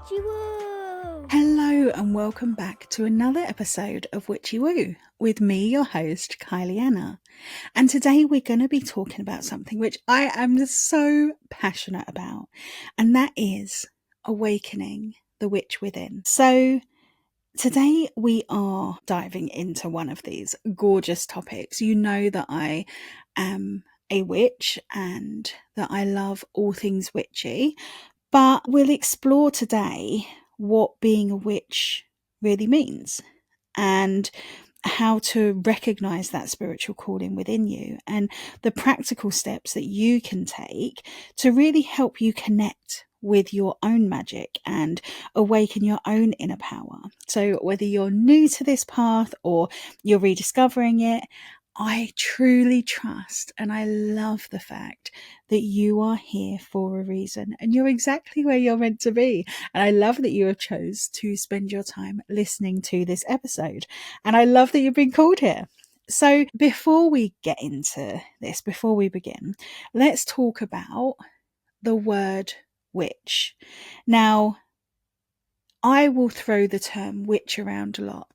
Witchy Woo! Hello and welcome back to another episode of Witchy Woo with me, your host, Kylie Anna. And today we're going to be talking about something which I am so passionate about, and that is awakening the witch within. So today we are diving into one of these gorgeous topics. You know that I am a witch and that I love all things witchy, but we'll explore today what being a witch really means and how to recognize that spiritual calling within you and the practical steps that you can take to really help you connect with your own magic and awaken your own inner power. So whether you're new to this path or you're rediscovering it, I truly trust and I love the fact that you are here for a reason and you're exactly where you're meant to be. And I love that you have chose to spend your time listening to this episode. And I love that you've been called here. So before we get into this, before we begin, let's talk about the word witch. Now, I will throw the term witch around a lot.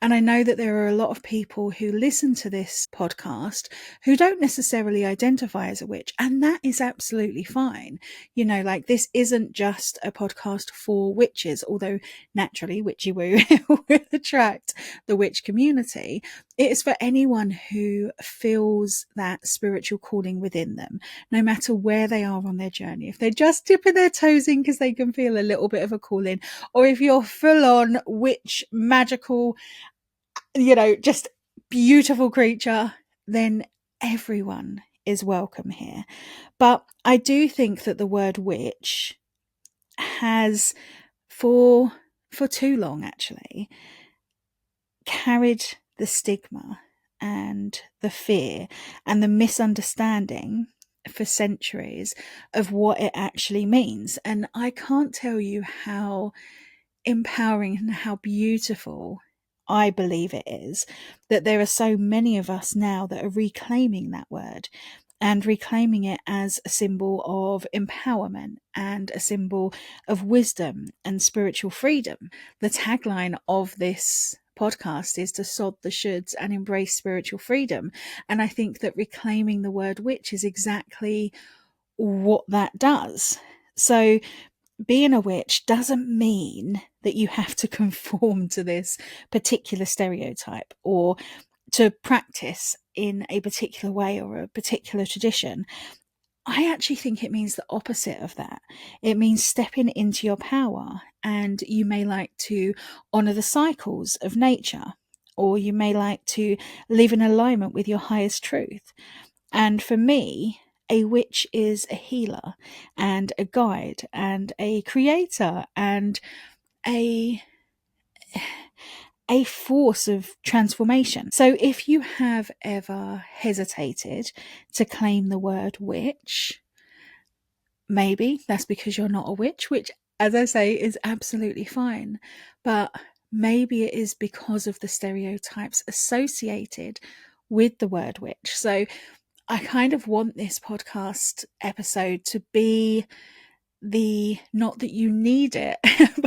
And I know that there are a lot of people who listen to this podcast who don't necessarily identify as a witch. And that is absolutely fine. You know, like this isn't just a podcast for witches, although naturally Witchy Woo will attract the witch community. It is for anyone who feels that spiritual calling within them, no matter where they are on their journey. If they're just dipping their toes in because they can feel a little bit of a calling, or if you're full on witch, magical, just beautiful creature, then everyone is welcome here. But I do think that the word witch has, for too long actually, carried the stigma and the fear and the misunderstanding for centuries of what it actually means. And I can't tell you how empowering and how beautiful I believe it is that there are so many of us now that are reclaiming that word and reclaiming it as a symbol of empowerment and a symbol of wisdom and spiritual freedom. The tagline of this podcast is to sod the shoulds and embrace spiritual freedom. And I think that reclaiming the word witch is exactly what that does. So being a witch doesn't mean that you have to conform to this particular stereotype or to practice in a particular way or a particular tradition. I actually think it means the opposite of that. It means stepping into your power, and you may like to honor the cycles of nature, or you may like to live in alignment with your highest truth. And for me, a witch is a healer and a guide and a creator and a force of transformation. So if you have ever hesitated to claim the word witch, maybe that's because you're not a witch, which, as I say, is absolutely fine. But maybe it is because of the stereotypes associated with the word witch. So I kind of want this podcast episode to be not that you need it,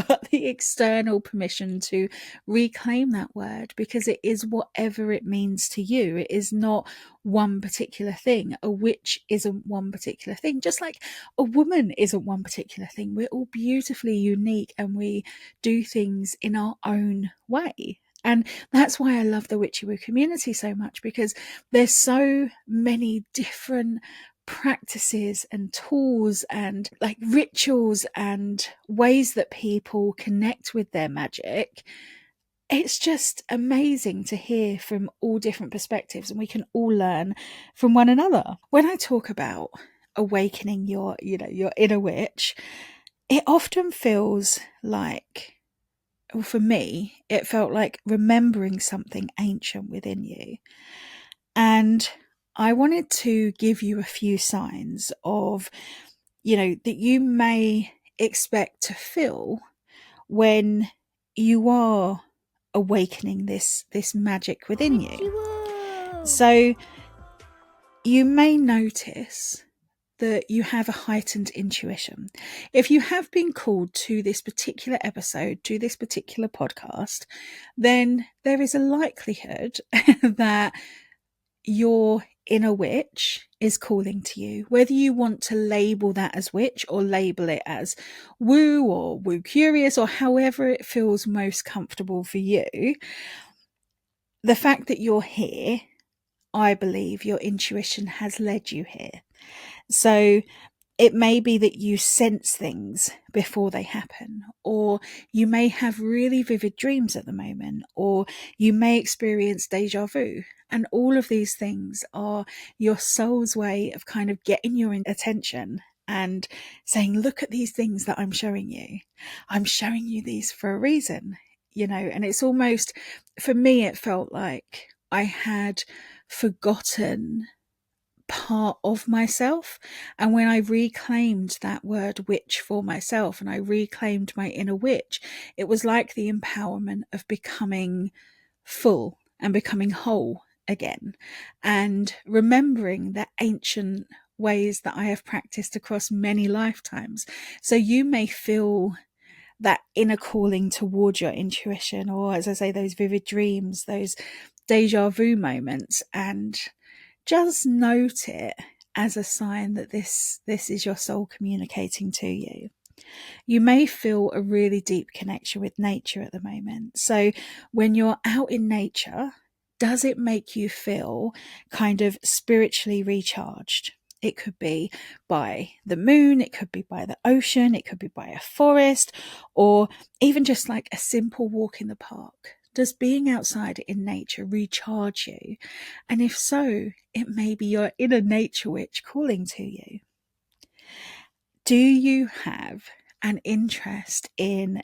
but the external permission to reclaim that word, because it is whatever it means to you. It is not one particular thing. A witch isn't one particular thing, just like a woman isn't one particular thing. We're all beautifully unique and we do things in our own way. And that's why I love the Witchy Woo community so much, because there's so many different practices and tools and like rituals and ways that people connect with their magic. It's just amazing to hear from all different perspectives, and we can all learn from one another. When I talk about awakening your inner witch, it often feels like, well, for me, it felt like remembering something ancient within you. And I wanted to give you a few signs of, that you may expect to feel when you are awakening this magic within you. So you may notice that you have a heightened intuition. If you have been called to this particular episode, to this particular podcast, then there is a likelihood that your inner witch is calling to you. Whether you want to label that as witch or label it as woo or woo curious or however it feels most comfortable for you, the fact that you're here, I believe your intuition has led you here. So it may be that you sense things before they happen, or you may have really vivid dreams at the moment, or you may experience deja vu. And all of these things are your soul's way of kind of getting your attention and saying, look at these things that I'm showing you. I'm showing you these for a reason, and it's almost, for me, it felt like I had forgotten part of myself. And when I reclaimed that word witch for myself and I reclaimed my inner witch, it was like the empowerment of becoming full and becoming whole again, and remembering the ancient ways that I have practiced across many lifetimes. So you may feel that inner calling towards your intuition, or as I say, those vivid dreams, those deja vu moments, and just note it as a sign that this is your soul communicating to you. You may feel a really deep connection with nature at the moment. So when you're out in nature, does it make you feel kind of spiritually recharged? It could be by the moon, it could be by the ocean, it could be by a forest, or even just like a simple walk in the park. Does being outside in nature recharge you? And if so, it may be your inner nature witch calling to you. Do you have an interest in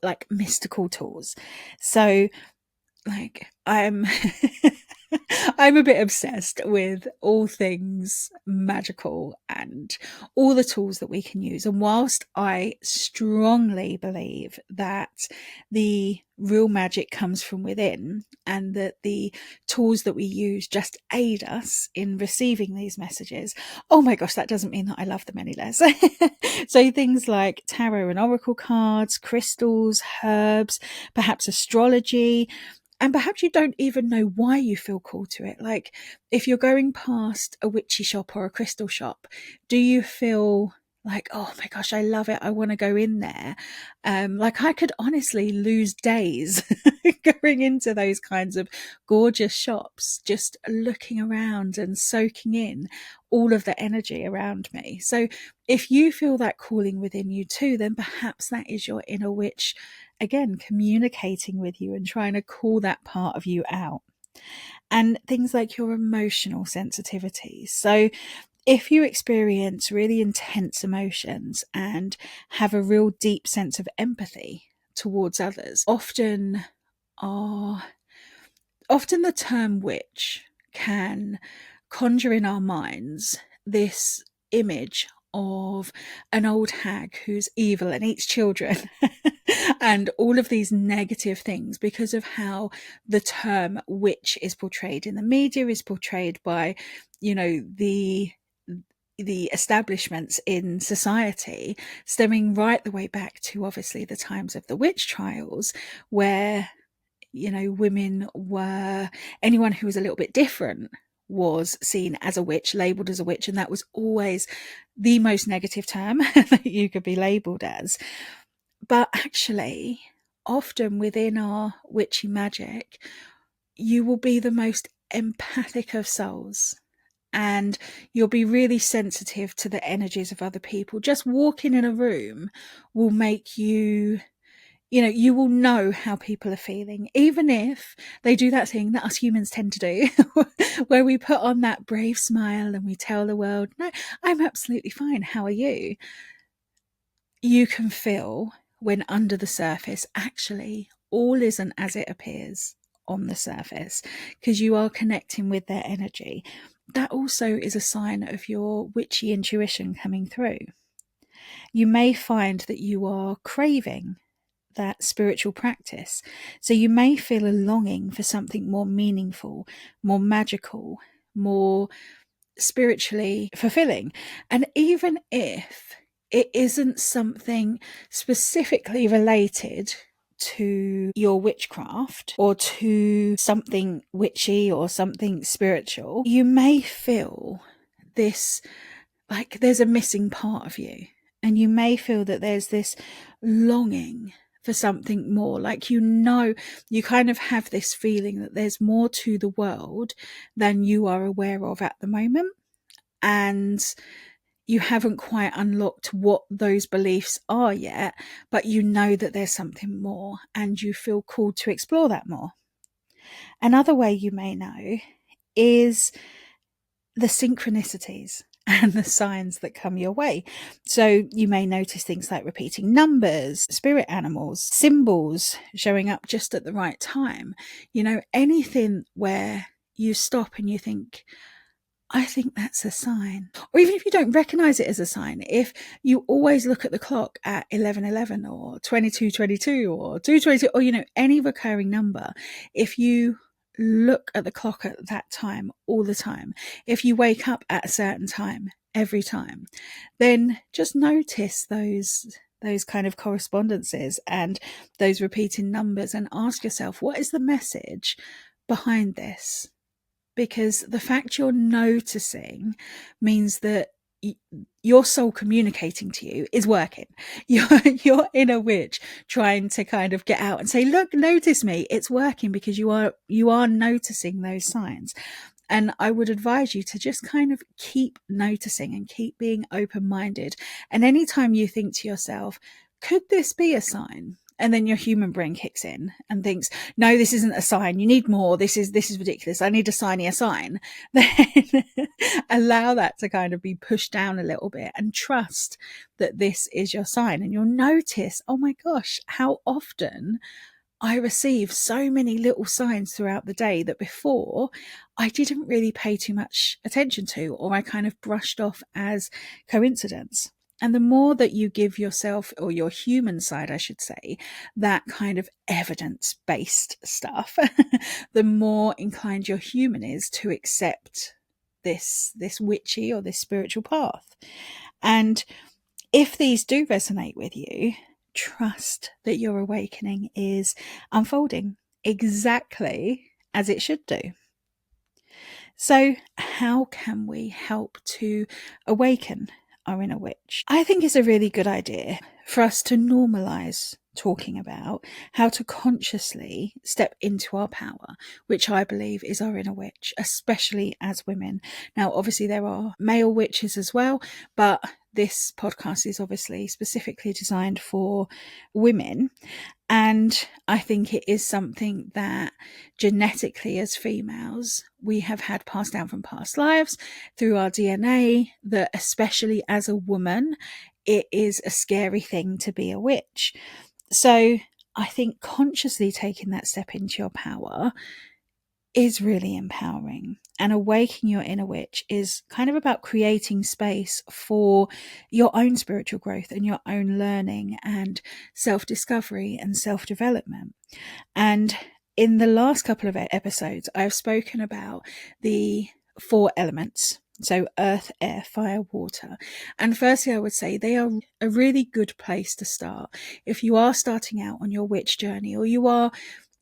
like mystical tools? So like I'm I'm a bit obsessed with all things magical and all the tools that we can use. And whilst I strongly believe that the real magic comes from within and that the tools that we use just aid us in receiving these messages, oh my gosh, that doesn't mean that I love them any less. So things like tarot and oracle cards, crystals, herbs, perhaps astrology, and perhaps you don't even know why you feel called to it. Like if you're going past a witchy shop or a crystal shop, do you feel like, oh my gosh, I love it, I want to go in there? Like I could honestly lose days going into those kinds of gorgeous shops, just looking around and soaking in all of the energy around me. So if you feel that calling within you too, then perhaps that is your inner witch, again, communicating with you and trying to call that part of you out. And things like your emotional sensitivity. So if you experience really intense emotions and have a real deep sense of empathy towards others, often the term witch can conjure in our minds this image of an old hag who's evil and eats children and all of these negative things, because of how the term witch is portrayed in the media, is portrayed by, the establishments in society, stemming right the way back to obviously the times of the witch trials, where anyone who was a little bit different was seen as a witch, labelled as a witch, and that was always the most negative term that you could be labelled as. But actually, often within our witchy magic, you will be the most empathic of souls, and you'll be really sensitive to the energies of other people. Just walking in a room will make you, you will know how people are feeling, even if they do that thing that us humans tend to do, where we put on that brave smile and we tell the world, no, I'm absolutely fine. How are you? You can feel when under the surface, actually, all isn't as it appears on the surface, because you are connecting with their energy. That also is a sign of your witchy intuition coming through. You may find that you are craving that spiritual practice. So you may feel a longing for something more meaningful, more magical, more spiritually fulfilling. And even if it isn't something specifically related to your witchcraft or to something witchy or something spiritual, you may feel this, like there's a missing part of you. And you may feel that there's this longing for something more, like, you kind of have this feeling that there's more to the world than you are aware of at the moment. And you haven't quite unlocked what those beliefs are yet, but you know that there's something more and you feel called to explore that more. Another way you may know is the synchronicities and the signs that come your way. So you may notice things like repeating numbers, spirit animals, symbols showing up just at the right time. Anything where you stop and you think, I think that's a sign. Or even if you don't recognize it as a sign, if you always look at the clock at 11:11 or 22:22 or 2:22, or, any recurring number, if you look at the clock at that time all the time, if you wake up at a certain time every time, then just notice those kind of correspondences and those repeating numbers and ask yourself, what is the message behind this? Because the fact you're noticing means that your soul communicating to you is working. Your inner witch trying to kind of get out and say, look, notice me. It's working because you are noticing those signs. And I would advise you to just kind of keep noticing and keep being open-minded. And anytime you think to yourself, could this be a sign? And then your human brain kicks in and thinks, no, this isn't a sign. You need more. This is ridiculous. I need a sign. Then allow that to kind of be pushed down a little bit and trust that this is your sign. And you'll notice, oh my gosh, how often I receive so many little signs throughout the day that before I didn't really pay too much attention to, or I kind of brushed off as coincidence. And the more that you give yourself, or your human side, I should say, that kind of evidence-based stuff, the more inclined your human is to accept this witchy or this spiritual path. And if these do resonate with you, trust that your awakening is unfolding exactly as it should do. So how can we help to awaken our inner witch? I think it's a really good idea for us to normalize talking about how to consciously step into our power, which I believe is our inner witch, especially as women. Now, obviously there are male witches as well, but this podcast is obviously specifically designed for women. And I think it is something that genetically as females, we have had passed down from past lives through our DNA, that especially as a woman, it is a scary thing to be a witch. So I think consciously taking that step into your power is really empowering. And awakening your inner witch is kind of about creating space for your own spiritual growth and your own learning and self-discovery and self-development. And in the last couple of episodes, I've spoken about the 4 elements. So earth, air, fire, water. And firstly, I would say they are a really good place to start. If you are starting out on your witch journey, or you are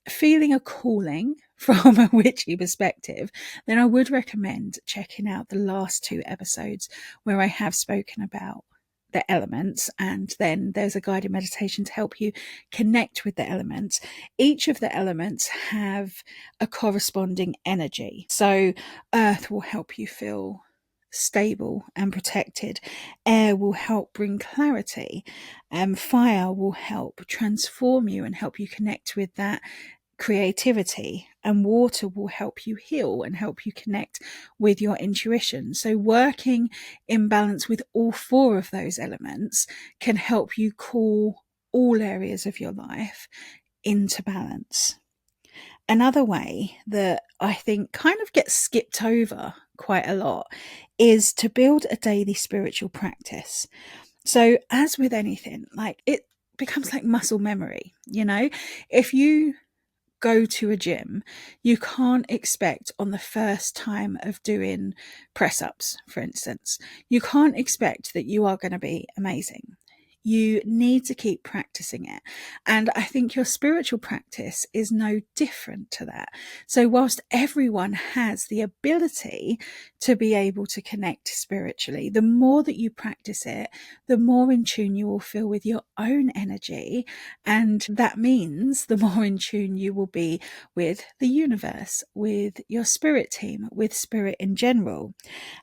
feeling a calling from a witchy perspective, then I would recommend checking out the last 2 episodes where I have spoken about the elements, and then there's a guided meditation to help you connect with the elements. Each of the elements have a corresponding energy. So earth will help you feel stable and protected. Air will help bring clarity. Fire will help transform you and help you connect with that creativity, and water will help you heal and help you connect with your intuition. So working in balance with all 4 of those elements can help you call all areas of your life into balance. Another way that I think kind of gets skipped over quite a lot is to build a daily spiritual practice. So as with anything, like, it becomes like muscle memory, if you go to a gym, you can't expect on the first time of doing press ups, for instance, you can't expect that you are going to be amazing. You need to keep practicing it. And I think your spiritual practice is no different to that. So whilst everyone has the ability to be able to connect spiritually, the more that you practice it, the more in tune you will feel with your own energy. And that means the more in tune you will be with the universe, with your spirit team, with spirit in general.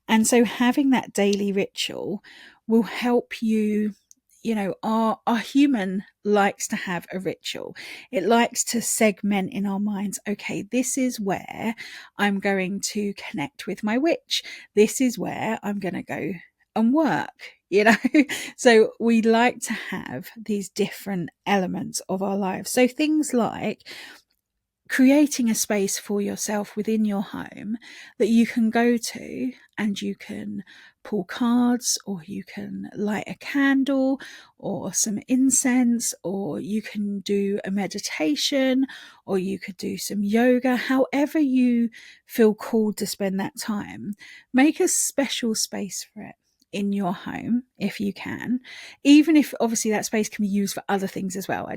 And so having that daily ritual will help you. You know, our human likes to have a ritual. It likes to segment in our minds, okay, this is where I'm going to connect with my witch. This is where I'm going to go and work, you know. So we like to have these different elements of our lives. So things like creating a space for yourself within your home that you can go to and you can pull cards, or you can light a candle or some incense, or you can do a meditation, or you could do some yoga. However you feel called to spend that time, make a special space for it in your home if you can, even if obviously that space can be used for other things as well.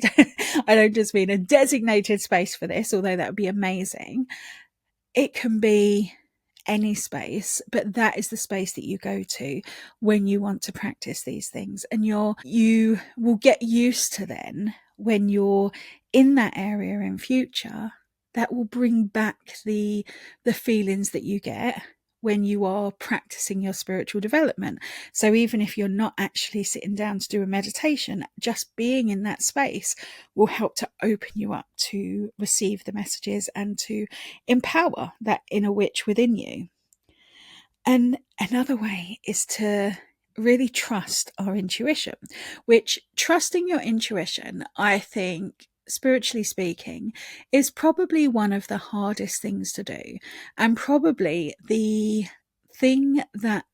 I don't just mean a designated space for this, although that would be amazing. It can be any space, but that is the space that you go to when you want to practice these things. And you will get used to then when you're in that area in future, that will bring back the feelings that you get when you are practicing your spiritual development. So even if you're not actually sitting down to do a meditation, just being in that space will help to open you up to receive the messages and to empower that inner witch within you. And another way is to really trust our intuition, which trusting your intuition, I think, spiritually speaking, is probably one of the hardest things to do, and probably the thing that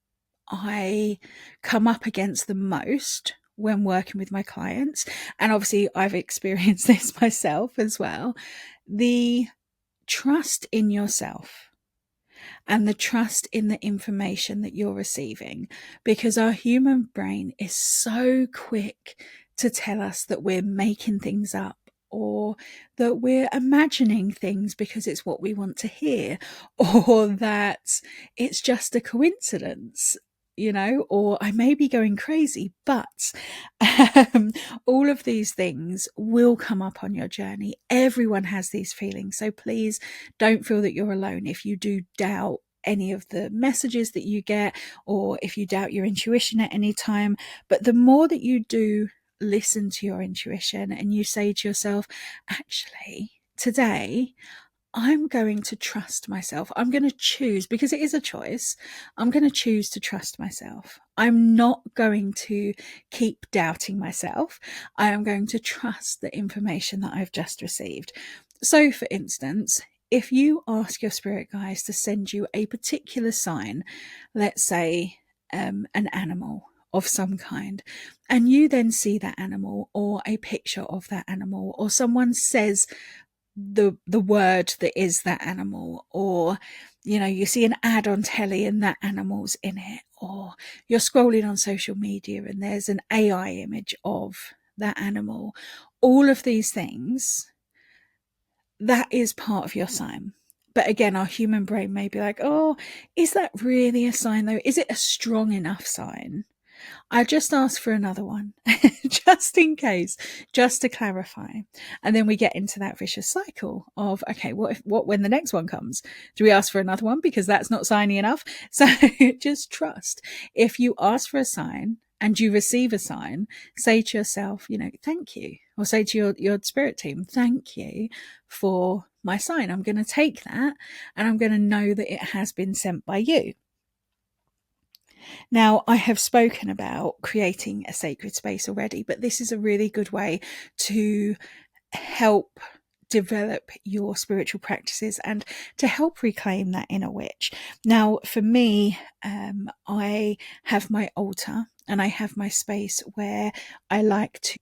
I come up against the most when working with my clients. And obviously I've experienced this myself as well. The trust in yourself and the trust in the information that you're receiving, because our human brain is so quick to tell us that we're making things up, or that we're imagining things because it's what we want to hear, or that it's just a coincidence, you know, or I may be going crazy. But all of these things will come up on your journey. Everyone has these feelings. So please don't feel that you're alone if you do doubt any of the messages that you get, or if you doubt your intuition at any time. But the more that you do listen to your intuition and you say to yourself, actually, today I'm going to trust myself. I'm going to choose, because it is a choice. I'm going to choose to trust myself. I'm not going to keep doubting myself. I am going to trust the information that I've just received. So, for instance, if you ask your spirit guides to send you a particular sign, let's say an animal of some kind, and you then see that animal or a picture of that animal, or someone says the word that is that animal, or you know, you see an ad on telly and that animal's in it, or you're scrolling on social media and there's an AI image of that animal, all of these things, that is part of your sign. But again, our human brain may be like, oh, is that really a sign though? Is it a strong enough sign? I just ask for another one, just in case, just to clarify. And then we get into that vicious cycle of, okay, what when the next one comes? Do we ask for another one because that's not signy enough? So just trust. If you ask for a sign and you receive a sign, say to yourself, you know, thank you. Or say to your spirit team, thank you for my sign. I'm going to take that and I'm going to know that it has been sent by you. Now, I have spoken about creating a sacred space already, but this is a really good way to help develop your spiritual practices and to help reclaim that inner witch. Now, for me, I have my altar and I have my space where I like to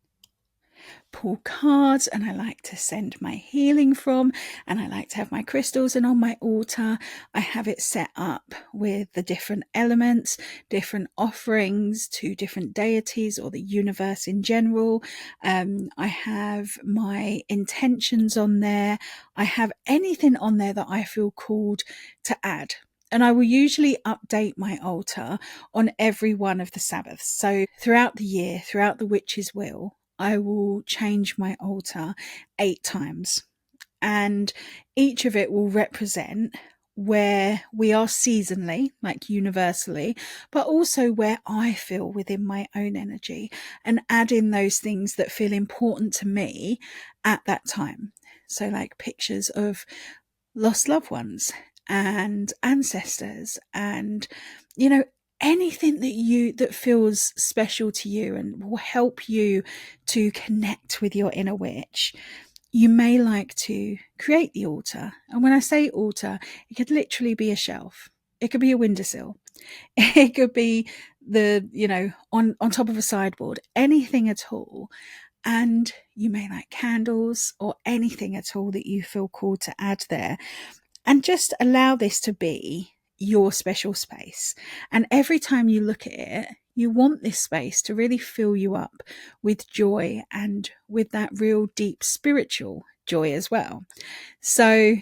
pull cards, and I like to send my healing from, and I like to have my crystals. And on my altar, I have it set up with the different elements, different offerings to different deities or the universe in general. I have my intentions on there. I have anything on there that I feel called to add. And I will usually update my altar on every one of the Sabbaths. So throughout the year, throughout the witch's wheel, I will change my altar 8 times. And each of it will represent where we are seasonally, like universally, but also where I feel within my own energy, and add in those things that feel important to me at that time. So like pictures of lost loved ones and ancestors, and anything that feels special to you and will help you to connect with your inner witch. You may like to create the altar. And when I say altar, it could literally be a shelf. It could be a windowsill. It could be on top of a sideboard, anything at all. And you may like candles or anything at all that you feel called to add there. And just allow this to be your special space. And every time you look at it, you want this space to really fill you up with joy and with that real deep spiritual joy as well. So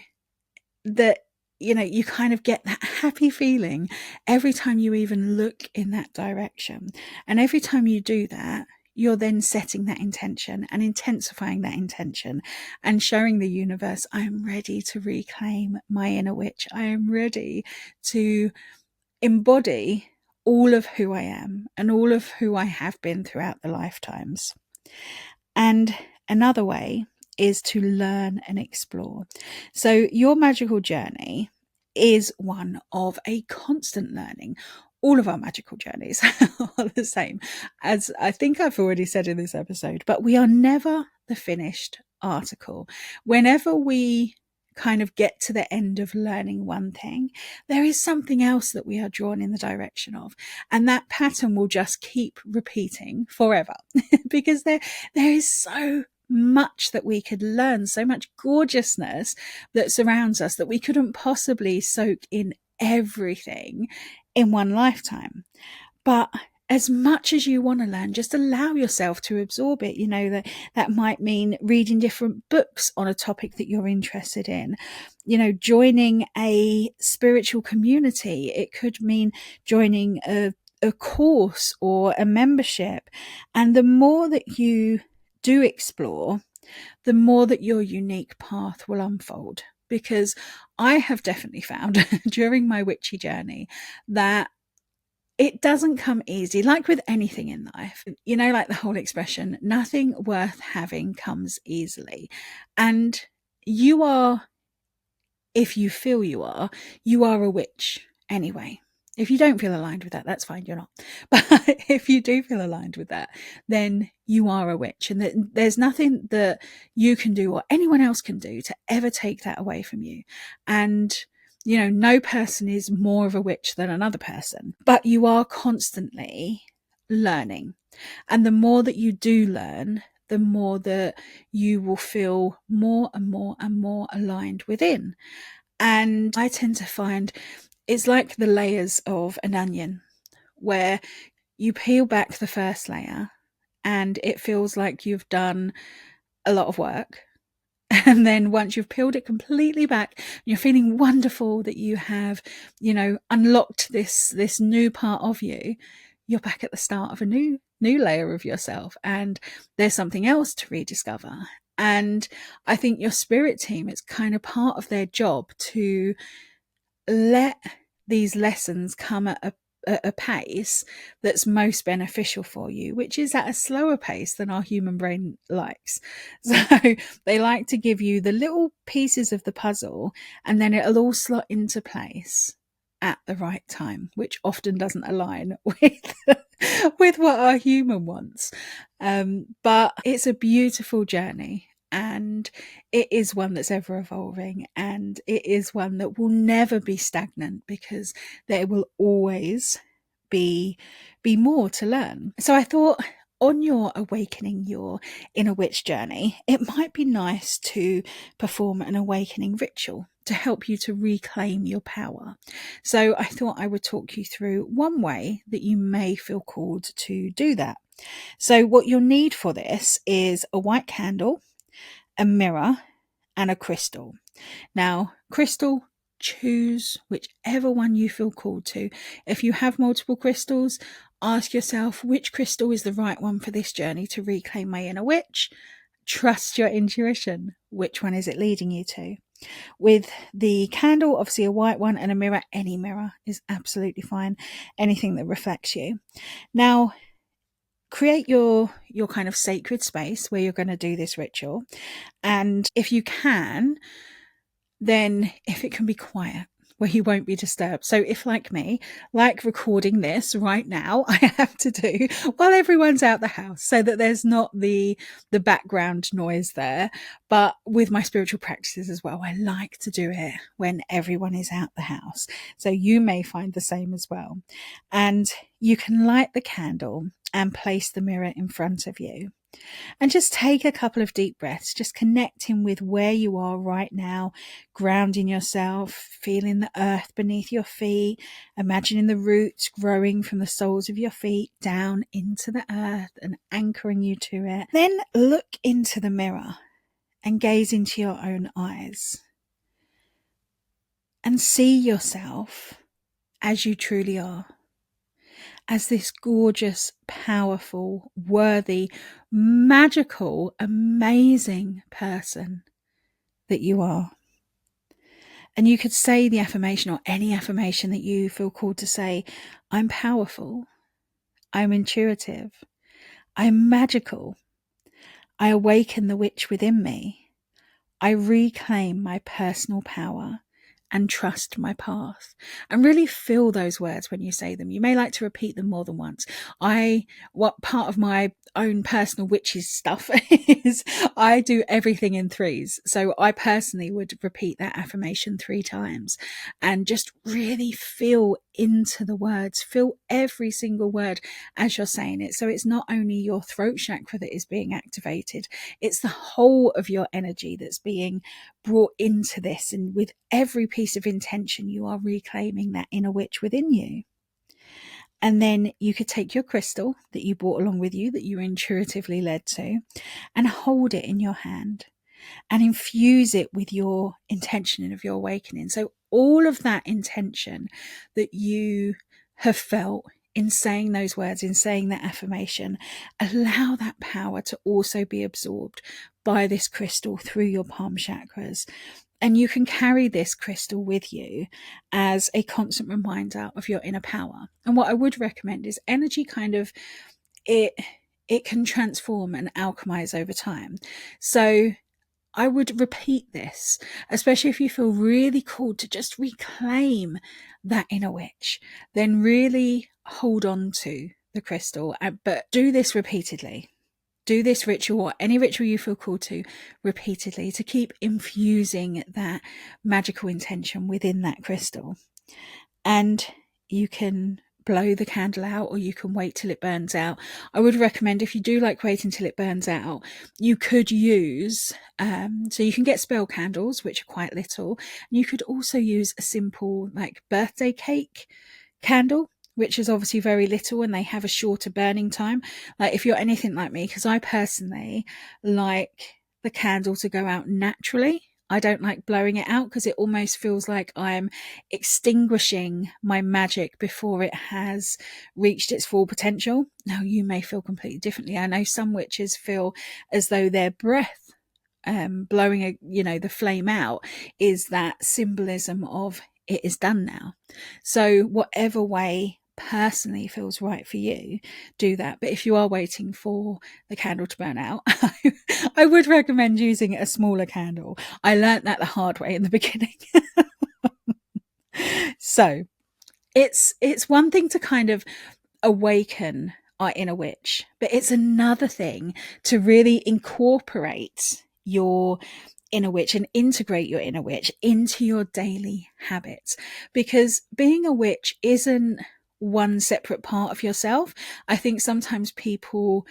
that, you kind of get that happy feeling every time you even look in that direction. And every time you do that, you're then setting that intention and intensifying that intention and showing the universe, I am ready to reclaim my inner witch. I am ready to embody all of who I am and all of who I have been throughout the lifetimes. And another way is to learn and explore. So your magical journey is one of a constant learning. All of our magical journeys are the same, as I think I've already said in this episode, but we are never the finished article. Whenever we kind of get to the end of learning one thing, there is something else that we are drawn in the direction of. And that pattern will just keep repeating forever because there is so much that we could learn, so much gorgeousness that surrounds us that we couldn't possibly soak in everything in one lifetime. But as much as you want to learn, just allow yourself to absorb it. That might mean reading different books on a topic that you're interested in, joining a spiritual community. It could mean joining a course or a membership. And the more that you do explore, the more that your unique path will unfold. Because I have definitely found during my witchy journey that it doesn't come easy, like with anything in life. Like the whole expression, nothing worth having comes easily. And you are, if you feel you are a witch anyway. If you don't feel aligned with that, that's fine, you're not. But if you do feel aligned with that, then you are a witch. And there's nothing that you can do or anyone else can do to ever take that away from you. And, no person is more of a witch than another person. But you are constantly learning. And the more that you do learn, the more that you will feel more and more and more aligned within. And I tend to find it's like the layers of an onion, where you peel back the first layer and it feels like you've done a lot of work. And then once you've peeled it completely back, you're feeling wonderful that you have, unlocked this new part of you. You're back at the start of a new layer of yourself, and there's something else to rediscover. And I think your spirit team, it's kind of part of their job to let these lessons come at a pace that's most beneficial for you, which is at a slower pace than our human brain likes. So they like to give you the little pieces of the puzzle, and then it'll all slot into place at the right time, which often doesn't align with what our human wants. But it's a beautiful journey. And it is one that's ever evolving, and it is one that will never be stagnant, because there will always be more to learn. So I thought on your awakening your inner witch journey, it might be nice to perform an awakening ritual to help you to reclaim your power. So I thought I would talk you through one way that you may feel called to do that. So what you'll need for this is a white candle, a mirror, and a crystal. Now, crystal, choose whichever one you feel called to. If you have multiple crystals, ask yourself which crystal is the right one for this journey to reclaim my inner witch. Trust your intuition. Which one is it leading you to? With the candle, obviously a white one, and a mirror, any mirror is absolutely fine. Anything that reflects you. Now, create your kind of sacred space where you're going to do this ritual. And if you can, then if it can be quiet, where you won't be disturbed. So if, like me, like recording this right now, I have to do while everyone's out the house so that there's not the background noise there. But with my spiritual practices as well, I like to do it when everyone is out the house. So you may find the same as well. And you can light the candle and place the mirror in front of you. And just take a couple of deep breaths, just connecting with where you are right now, grounding yourself, feeling the earth beneath your feet, imagining the roots growing from the soles of your feet down into the earth and anchoring you to it. Then look into the mirror and gaze into your own eyes and see yourself as you truly are. As this gorgeous, powerful, worthy, magical, amazing person that you are. And you could say the affirmation, or any affirmation that you feel called to say. I'm powerful. I'm intuitive. I'm magical. I awaken the witch within me. I reclaim my personal power and trust my path. And really feel those words when you say them. You may like to repeat them more than once. What part of my own personal witches stuff is I do everything in threes. So I personally would repeat that affirmation 3 times and just really feel into the words, feel every single word as you're saying it. So it's not only your throat chakra that is being activated, it's the whole of your energy that's being brought into this. And with every piece of intention, you are reclaiming that inner witch within you. And then you could take your crystal that you brought along with you, that you were intuitively led to, and hold it in your hand and infuse it with your intention of your awakening. So all of that intention that you have felt in saying those words, in saying that affirmation, allow that power to also be absorbed by this crystal through your palm chakras. And you can carry this crystal with you as a constant reminder of your inner power. And what I would recommend is energy kind of, it can transform and alchemize over time. So I would repeat this, especially if you feel really called to just reclaim that inner witch. Then really hold on to the crystal, but do this repeatedly. Do this ritual, or any ritual you feel called to, repeatedly, to keep infusing that magical intention within that crystal. And you can blow the candle out, or you can wait till it burns out. I would recommend, if you do like waiting till it burns out, you could use, so you can get spell candles, which are quite little. And you could also use a simple like birthday cake candle, which is obviously very little, and they have a shorter burning time. Like if you're anything like me, because I personally like the candle to go out naturally. I don't like blowing it out because it almost feels like I'm extinguishing my magic before it has reached its full potential. Now, you may feel completely differently. I know some witches feel as though their breath, blowing the flame out, is that symbolism of it is done now. So whatever way personally feels right for you, do that. But if you are waiting for the candle to burn out, I would recommend using a smaller candle. I learnt that the hard way in the beginning. So it's one thing to kind of awaken our inner witch, but it's another thing to really incorporate your inner witch and integrate your inner witch into your daily habits. Because being a witch isn't one separate part of yourself. I think sometimes people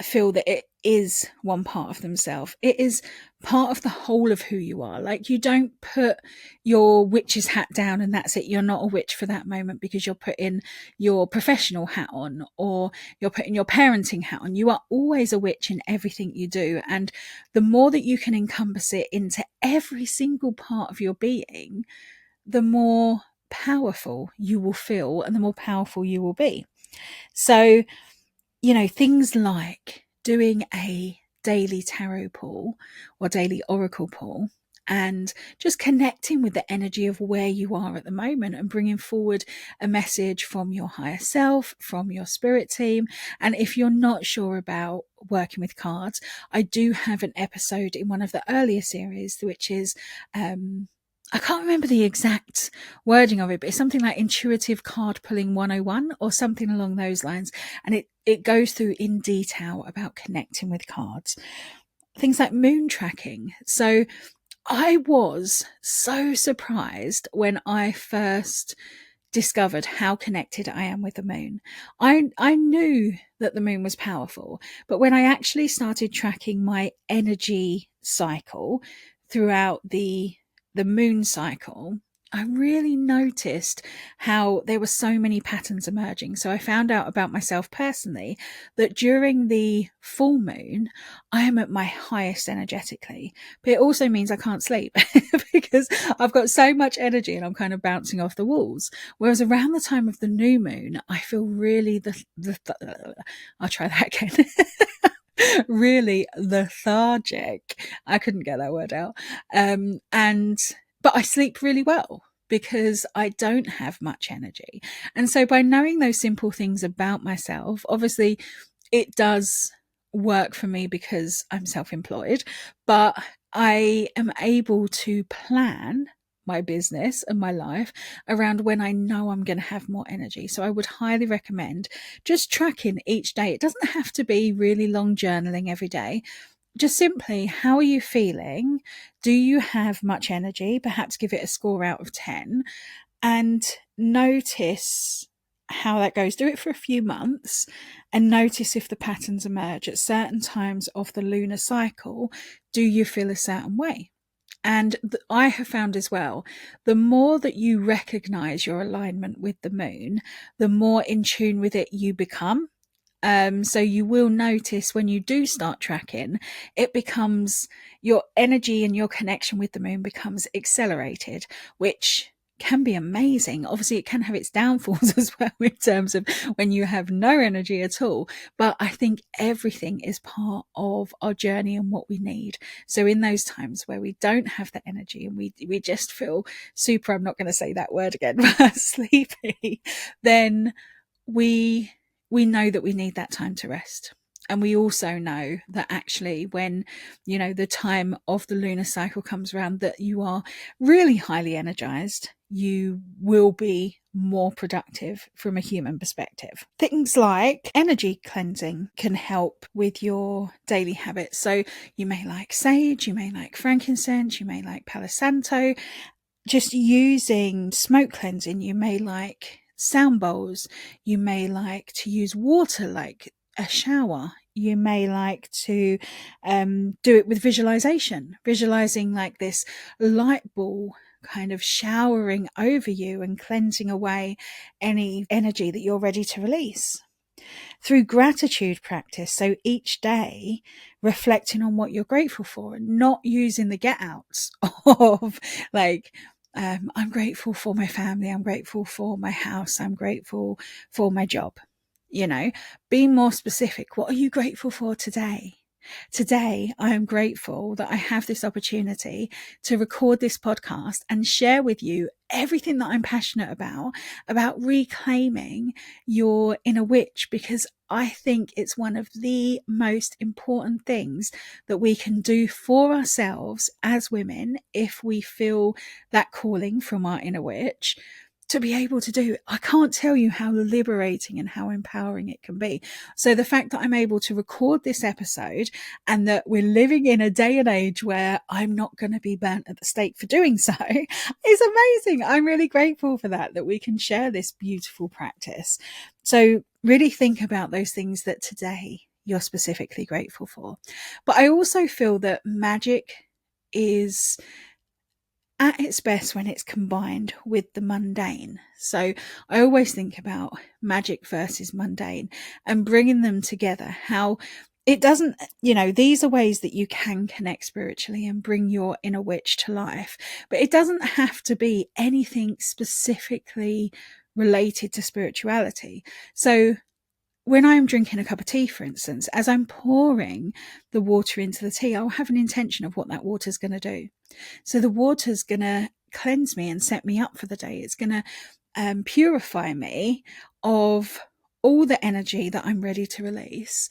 feel that it is one part of themselves. It is part of the whole of who you are. Like, you don't put your witch's hat down and that's it. You're not a witch for that moment because you're putting your professional hat on or you're putting your parenting hat on. You are always a witch in everything you do. And the more that you can encompass it into every single part of your being, the more powerful you will feel and the more powerful you will be. So, things like doing a daily tarot pull or daily oracle pull and just connecting with the energy of where you are at the moment and bringing forward a message from your higher self, from your spirit team. And if you're not sure about working with cards, I do have an episode in one of the earlier series, which is I can't remember the exact wording of it, but it's something like Intuitive Card Pulling 101 or something along those lines. And it goes through in detail about connecting with cards. Things like moon tracking. So I was so surprised when I first discovered how connected I am with the moon. I knew that the moon was powerful, but when I actually started tracking my energy cycle throughout the moon cycle, I really noticed how there were so many patterns emerging. So I found out about myself personally that during the full moon, I am at my highest energetically, but it also means I can't sleep because I've got so much energy and I'm kind of bouncing off the walls. Whereas around the time of the new moon, I feel really I'll try that again. Really lethargic. I couldn't get that word out. But I sleep really well because I don't have much energy. And so by knowing those simple things about myself, obviously it does work for me because I'm self-employed, but I am able to plan my business and my life around when I know I'm going to have more energy. So I would highly recommend just tracking each day. It doesn't have to be really long journaling every day. Just simply, how are you feeling? Do you have much energy? Perhaps give it a score out of 10 and notice how that goes. Do it for a few months and notice if the patterns emerge at certain times of the lunar cycle. Do you feel a certain way? And I have found as well, the more that you recognize your alignment with the moon, the more in tune with it you become. So you will notice when you do start tracking, it becomes your energy and your connection with the moon becomes accelerated, which can be amazing. Obviously, it can have its downfalls as well in terms of when you have no energy at all. But I think everything is part of our journey and what we need. So in those times where we don't have the energy and we just feel super, I'm not going to say that word again, but sleepy, then we know that we need that time to rest. And we also know that actually when, the time of the lunar cycle comes around, that you are really highly energized, you will be more productive from a human perspective. Things like energy cleansing can help with your daily habits. So you may like sage, you may like frankincense, you may like Palo Santo. Just using smoke cleansing, you may like sound bowls, you may like to use water like a shower, you may like to do it with visualizing like this light ball kind of showering over you and cleansing away any energy that you're ready to release. Through gratitude practice, so each day reflecting on what you're grateful for and not using the get outs of like, I'm grateful for my family, I'm grateful for my house, I'm grateful for my job. Be more specific. What are you grateful for today? Today, I am grateful that I have this opportunity to record this podcast and share with you everything that I'm passionate about reclaiming your inner witch, because I think it's one of the most important things that we can do for ourselves as women if we feel that calling from our inner witch, to be able to do. I can't tell you how liberating and how empowering it can be. So the fact that I'm able to record this episode and that we're living in a day and age where I'm not going to be burnt at the stake for doing so is amazing. I'm really grateful for that we can share this beautiful practice. So really think about those things that today you're specifically grateful for. But I also feel that magic is at its best when it's combined with the mundane. So I always think about magic versus mundane and bringing them together, how it doesn't, these are ways that you can connect spiritually and bring your inner witch to life, but it doesn't have to be anything specifically related to spirituality. So when I'm drinking a cup of tea, for instance, as I'm pouring the water into the tea, I'll have an intention of what that water's going to do. So the water's going to cleanse me and set me up for the day. It's going to purify me of all the energy that I'm ready to release.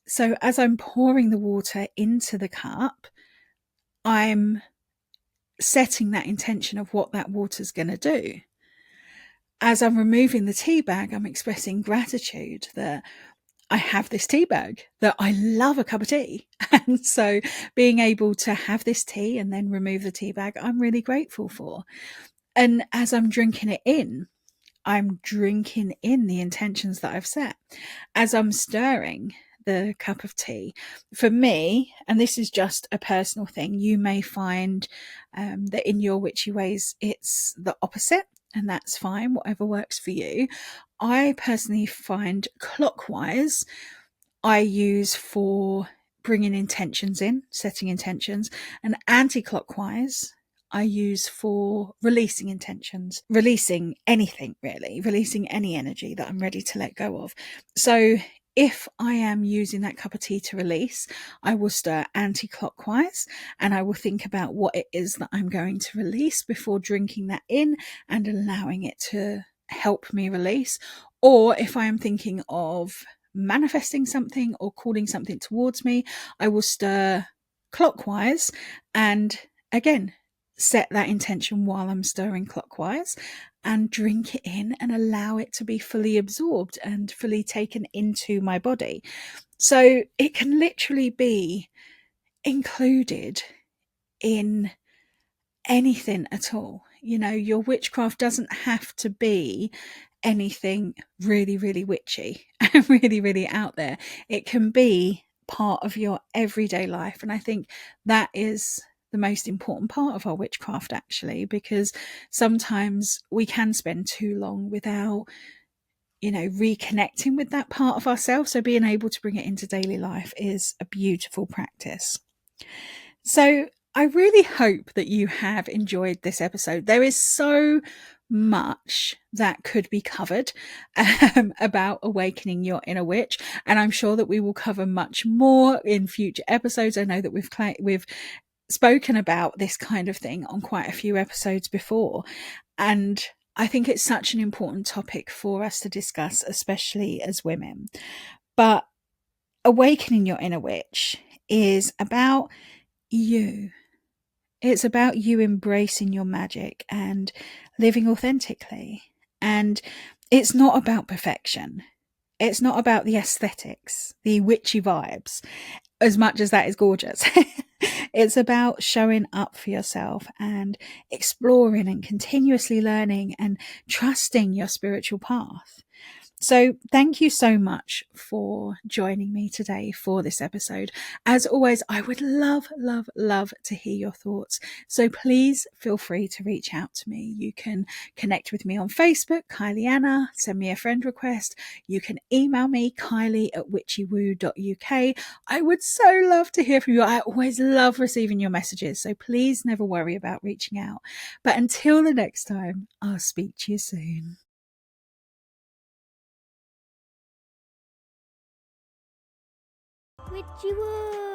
So as I'm pouring the water into the cup, I'm setting that intention of what that water's going to do. As I'm removing the tea bag, I'm expressing gratitude that I have this tea bag, that I love a cup of tea. And so being able to have this tea and then remove the tea bag, I'm really grateful for. And as I'm drinking it in, I'm drinking in the intentions that I've set. As I'm stirring the cup of tea, for me, and this is just a personal thing, you may find that in your witchy ways, it's the opposite. And that's fine, whatever works for you. I personally find clockwise I use for bringing intentions in, setting intentions, and anti-clockwise I use for releasing intentions, releasing anything really, releasing any energy that I'm ready to let go of. So if I am using that cup of tea to release, I will stir anti-clockwise and I will think about what it is that I'm going to release before drinking that in and allowing it to help me release. Or if I am thinking of manifesting something or calling something towards me, I will stir clockwise and again set that intention while I'm stirring clockwise and drink it in and allow it to be fully absorbed and fully taken into my body. So it can literally be included in anything at all. Your witchcraft doesn't have to be anything really, really witchy and really, really out there. It can be part of your everyday life. And I think that is the most important part of our witchcraft, actually, because sometimes we can spend too long without, reconnecting with that part of ourselves. So being able to bring it into daily life is a beautiful practice. So I really hope that you have enjoyed this episode. There is so much that could be covered about awakening your inner witch, and I'm sure that we will cover much more in future episodes. I know that we've spoken about this kind of thing on quite a few episodes before, and I think it's such an important topic for us to discuss, especially as women. But awakening your inner witch is about you. It's about you embracing your magic and living authentically. And it's not about perfection. It's not about the aesthetics, the witchy vibes, as much as that is gorgeous. It's about showing up for yourself and exploring and continuously learning and trusting your spiritual path. So thank you so much for joining me today for this episode. As always, I would love, love, love to hear your thoughts. So please feel free to reach out to me. You can connect with me on Facebook, Kylie Anna, send me a friend request. You can email me, kylie@witchywoo.uk. I would so love to hear from you. I always love receiving your messages. So please never worry about reaching out. But until the next time, I'll speak to you soon. Witchy woo!